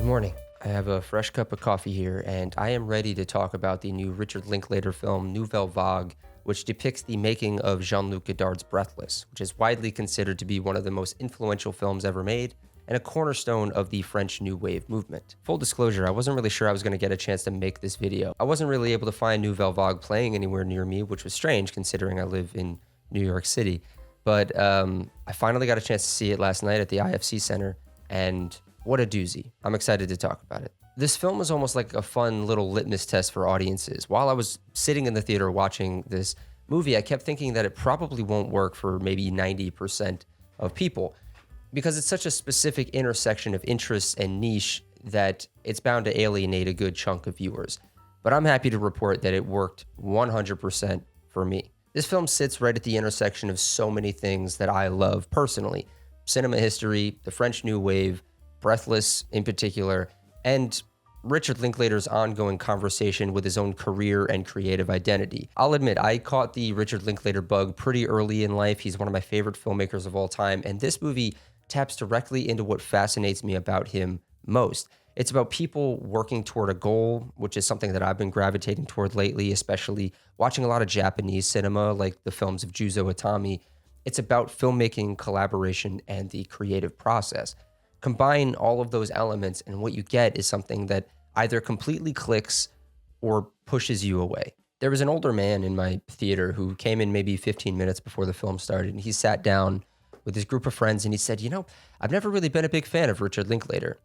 morning. I have a fresh cup of coffee here, and I am ready to talk about the new Richard Linklater film Nouvelle Vague, which depicts the making of Jean-Luc Godard's Breathless, which is widely considered to be one of the most influential films ever made and a cornerstone of the French New Wave movement. Full disclosure, I wasn't really sure I was going to get a chance to make this video. I wasn't really able to find Nouvelle Vague playing anywhere near me, which was strange considering I live in New York City. But I finally got a chance to see it last night at the IFC Center, and what a doozy. I'm excited to talk about it. This film was almost like a fun little litmus test for audiences. While I was sitting in the theater watching this movie, I kept thinking that it probably won't work for maybe 90% of people because it's such a specific intersection of interests and niche that it's bound to alienate a good chunk of viewers. But I'm happy to report that it worked 100% for me. This film sits right at the intersection of so many things that I love personally: cinema history, the French New Wave, Breathless in particular, and Richard Linklater's ongoing conversation with his own career and creative identity. I'll admit, I caught the Richard Linklater bug pretty early in life. He's one of my favorite filmmakers of all time, and this movie taps directly into what fascinates me about him most. It's about people working toward a goal, which is something that I've been gravitating toward lately, especially watching a lot of Japanese cinema, like the films of Juzo Itami. It's about filmmaking, collaboration, and the creative process. Combine all of those elements, and what you get is something that either completely clicks or pushes you away. There was an older man in my theater who came in maybe 15 minutes before the film started, and he sat down with his group of friends and he said, I've never really been a big fan of Richard Linklater.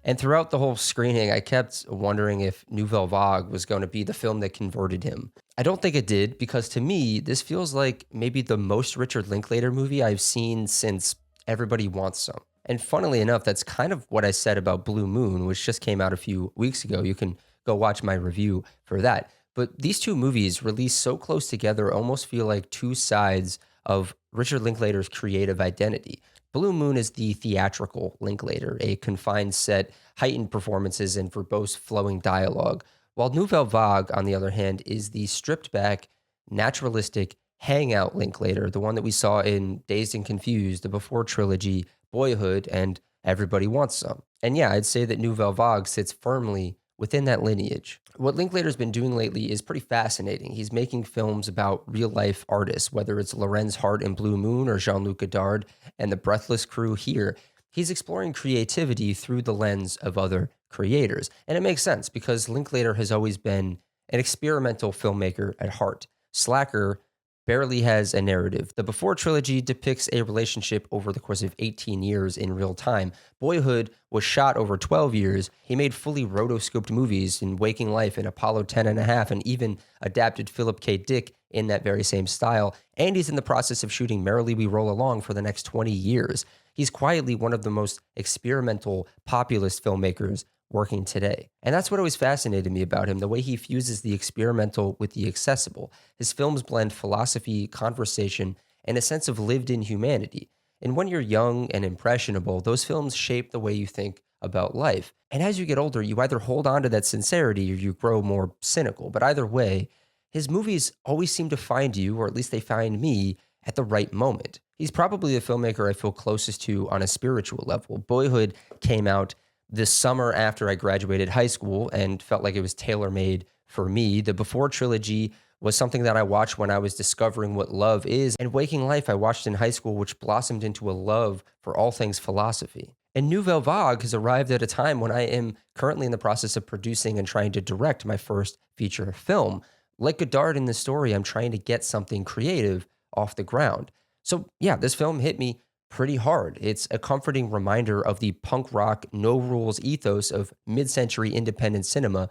And throughout the whole screening, I kept wondering if Nouvelle Vague was going to be the film that converted him. I don't think it did, because to me, this feels like maybe the most Richard Linklater movie I've seen since Everybody Wants Some. And funnily enough, that's kind of what I said about Blue Moon, which just came out a few weeks ago. You can go watch my review for that. But these two movies, released so close together, almost feel like two sides of Richard Linklater's creative identity. Blue Moon is the theatrical Linklater, a confined set, heightened performances, and verbose flowing dialogue, while Nouvelle Vague, on the other hand, is the stripped back, naturalistic, hangout Linklater, the one that we saw in Dazed and Confused, the Before trilogy, Boyhood, and Everybody Wants Some. And yeah, I'd say that Nouvelle Vague sits firmly within that lineage. What Linklater's been doing lately is pretty fascinating. He's making films about real-life artists, whether it's Lorenz Hart in Blue Moon or Jean-Luc Godard and the Breathless crew here. He's exploring creativity through the lens of other creators. And it makes sense because Linklater has always been an experimental filmmaker at heart. Slacker barely has a narrative. The Before trilogy depicts a relationship over the course of 18 years in real time. Boyhood was shot over 12 years. He made fully rotoscoped movies in Waking Life and Apollo 10.5, and even adapted Philip K. Dick in that very same style. And he's in the process of shooting Merrily We Roll Along for the next 20 years. He's quietly one of the most experimental populist filmmakers working today. And that's what always fascinated me about him, the way he fuses the experimental with the accessible. His films blend philosophy, conversation, and a sense of lived-in humanity. And when you're young and impressionable, those films shape the way you think about life. And as you get older, you either hold on to that sincerity or you grow more cynical. But either way, his movies always seem to find you, or at least they find me, at the right moment. He's probably the filmmaker I feel closest to on a spiritual level. Boyhood came out this summer after I graduated high school and felt like it was tailor-made for me. The Before trilogy was something that I watched when I was discovering what love is, and Waking Life I watched in high school, which blossomed into a love for all things philosophy. And Nouvelle Vague has arrived at a time when I am currently in the process of producing and trying to direct my first feature film. Like Godard in the story, I'm trying to get something creative off the ground. So yeah, this film hit me pretty hard. It's a comforting reminder of the punk rock, no rules ethos of mid-century independent cinema,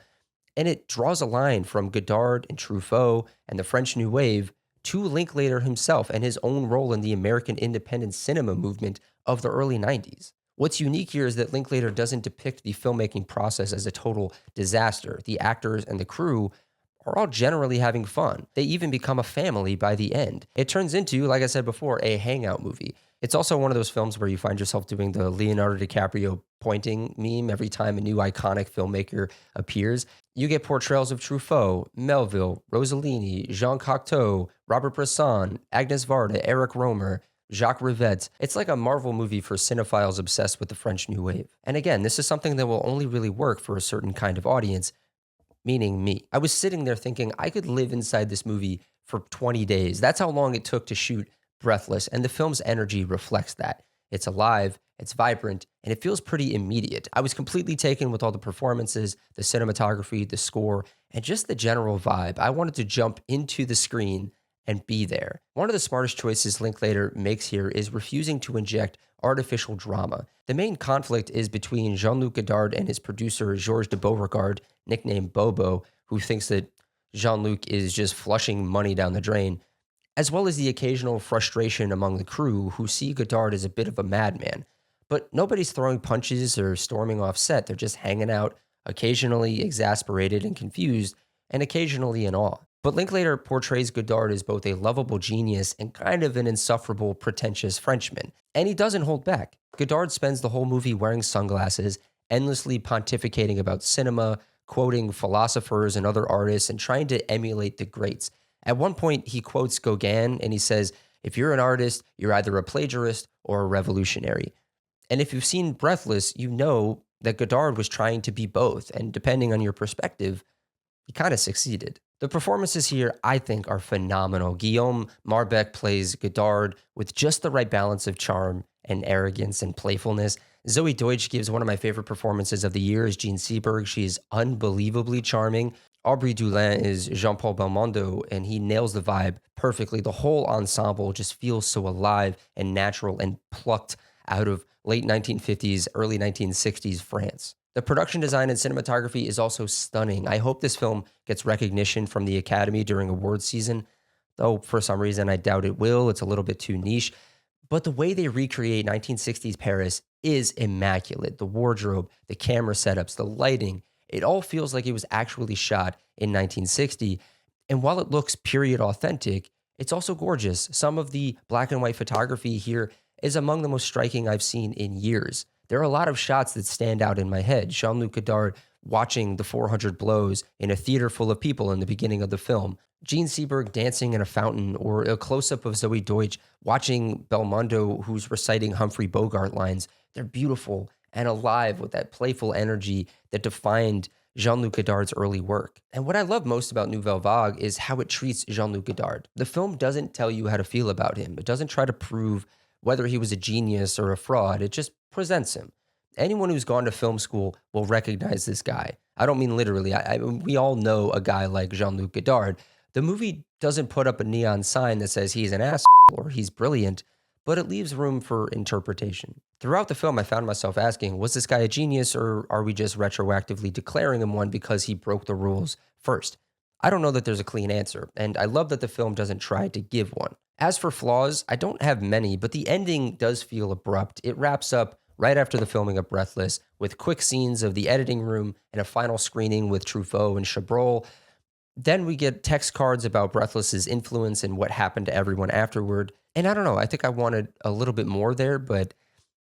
and it draws a line from Godard and Truffaut and the French New Wave to Linklater himself and his own role in the American independent cinema movement of the early 90s. What's unique here is that Linklater doesn't depict the filmmaking process as a total disaster. The actors and the crew are all generally having fun. They even become a family by the end. It turns into, like I said before, a hangout movie. It's also one of those films where you find yourself doing the Leonardo DiCaprio pointing meme every time a new iconic filmmaker appears. You get portrayals of Truffaut, Melville, Rossellini, Jean Cocteau, Robert Bresson, Agnes Varda, Eric Romer. Jacques Rivette. It's like a Marvel movie for cinephiles obsessed with the French New Wave. And again, this is something that will only really work for a certain kind of audience, meaning me. I was sitting there thinking I could live inside this movie for 20 days. That's how long it took to shoot Breathless, and the film's energy reflects that. It's alive, it's vibrant, and it feels pretty immediate. I was completely taken with all the performances, the cinematography, the score, and just the general vibe. I wanted to jump into the screen and be there. One of the smartest choices Linklater makes here is refusing to inject artificial drama. The main conflict is between Jean-Luc Godard and his producer, Georges de Beauregard, nicknamed Bobo, who thinks that Jean-Luc is just flushing money down the drain, as well as the occasional frustration among the crew who see Godard as a bit of a madman. But nobody's throwing punches or storming off set. They're just hanging out, occasionally exasperated and confused, and occasionally in awe. But Linklater portrays Godard as both a lovable genius and kind of an insufferable, pretentious Frenchman. And he doesn't hold back. Godard spends the whole movie wearing sunglasses, endlessly pontificating about cinema, quoting philosophers and other artists, and trying to emulate the greats. At one point, he quotes Gauguin, and he says, "If you're an artist, you're either a plagiarist or a revolutionary." And if you've seen Breathless, you know that Godard was trying to be both, and depending on your perspective, he kind of succeeded. The performances here, I think, are phenomenal. Guillaume Marbeck plays Godard with just the right balance of charm and arrogance and playfulness. Zoe Deutsch gives one of my favorite performances of the year as Jean Seberg. She is unbelievably charming. Aubrey Dulin is Jean-Paul Belmondo, and he nails the vibe perfectly. The whole ensemble just feels so alive and natural and plucked out of late 1950s, early 1960s France. The production design and cinematography is also stunning. I hope this film gets recognition from the Academy during awards season, though for some reason I doubt it will. It's a little bit too niche. But the way they recreate 1960s Paris is immaculate. The wardrobe, the camera setups, the lighting, it all feels like it was actually shot in 1960. And while it looks period authentic, it's also gorgeous. Some of the black and white photography here is among the most striking I've seen in years. There are a lot of shots that stand out in my head. Jean-Luc Godard watching the 400 blows in a theater full of people in the beginning of the film. Jean Seberg dancing in a fountain, or a close-up of Zoe Deutsch watching Belmondo, who's reciting Humphrey Bogart lines. They're beautiful and alive with that playful energy that defined Jean-Luc Godard's early work. And what I love most about Nouvelle Vague is how it treats Jean-Luc Godard. The film doesn't tell you how to feel about him. It doesn't try to prove whether he was a genius or a fraud. It just presents him. Anyone who's gone to film school will recognize this guy. I don't mean literally. We all know a guy like Jean-Luc Godard. The movie doesn't put up a neon sign that says he's an asshole or he's brilliant, but it leaves room for interpretation. Throughout the film, I found myself asking, was this guy a genius, or are we just retroactively declaring him one because he broke the rules first? I don't know that there's a clean answer, and I love that the film doesn't try to give one. As for flaws, I don't have many, but the ending does feel abrupt. It wraps up right after the filming of Breathless, with quick scenes of the editing room and a final screening with Truffaut and Chabrol. Then we get text cards about Breathless's influence and what happened to everyone afterward. And I don't know, I think I wanted a little bit more there, but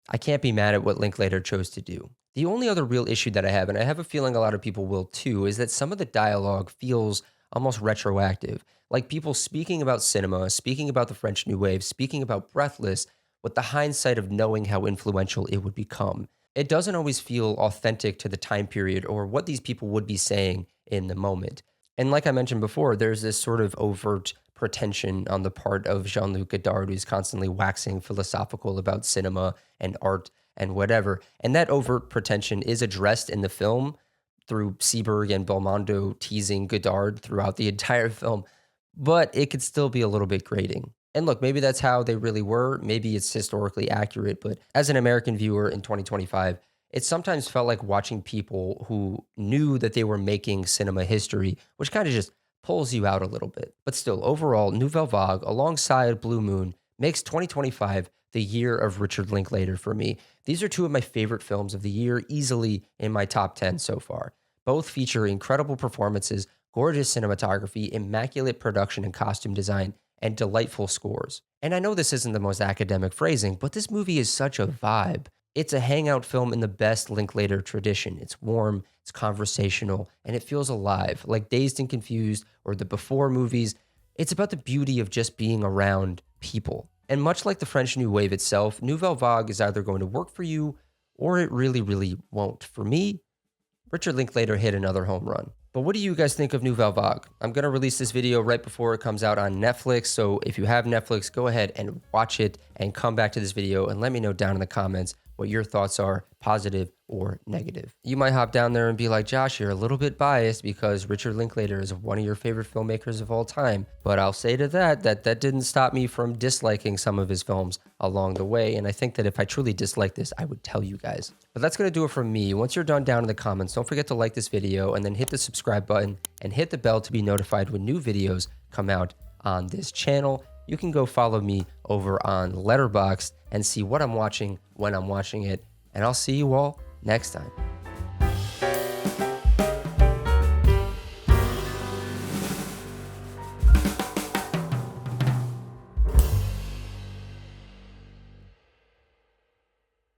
I can't be mad at what Linklater chose to do. The only other real issue that I have, and I have a feeling a lot of people will too, is that some of the dialogue feels almost retroactive. Like people speaking about cinema, speaking about the French New Wave, speaking about Breathless, with the hindsight of knowing how influential it would become. It doesn't always feel authentic to the time period or what these people would be saying in the moment. And like I mentioned before, there's this sort of overt pretension on the part of Jean-Luc Godard, who's constantly waxing philosophical about cinema and art and whatever. And that overt pretension is addressed in the film through Seberg and Belmondo teasing Godard throughout the entire film, but it could still be a little bit grating. And look, maybe that's how they really were. Maybe it's historically accurate, but as an American viewer in 2025, it sometimes felt like watching people who knew that they were making cinema history, which kind of just pulls you out a little bit. But still, overall, Nouvelle Vague, alongside Blue Moon, makes 2025 the year of Richard Linklater for me. These are two of my favorite films of the year, easily in my top 10 so far. Both feature incredible performances, gorgeous cinematography, immaculate production and costume design, and delightful scores. And I know this isn't the most academic phrasing, but this movie is such a vibe. It's a hangout film in the best Linklater tradition. It's warm, it's conversational, and it feels alive, like Dazed and Confused or the Before movies. It's about the beauty of just being around people. And much like the French New Wave itself, Nouvelle Vague is either going to work for you or it really, really won't. For me, Richard Linklater hit another home run. But what do you guys think of Nouvelle Vague? I'm going to release this video right before it comes out on Netflix, so if you have Netflix, go ahead and watch it and come back to this video and let me know down in the comments what your thoughts are, positive or negative. You might hop down there and be like, Josh, you're a little bit biased because Richard Linklater is one of your favorite filmmakers of all time. But I'll say to that didn't stop me from disliking some of his films along the way. And I think that if I truly dislike this, I would tell you guys. But that's going to do it from me. Once you're done down in the comments, don't forget to like this video and then hit the subscribe button and hit the bell to be notified when new videos come out on this channel. You can go follow me over on Letterboxd and see what I'm watching when I'm watching it. And I'll see you all next time.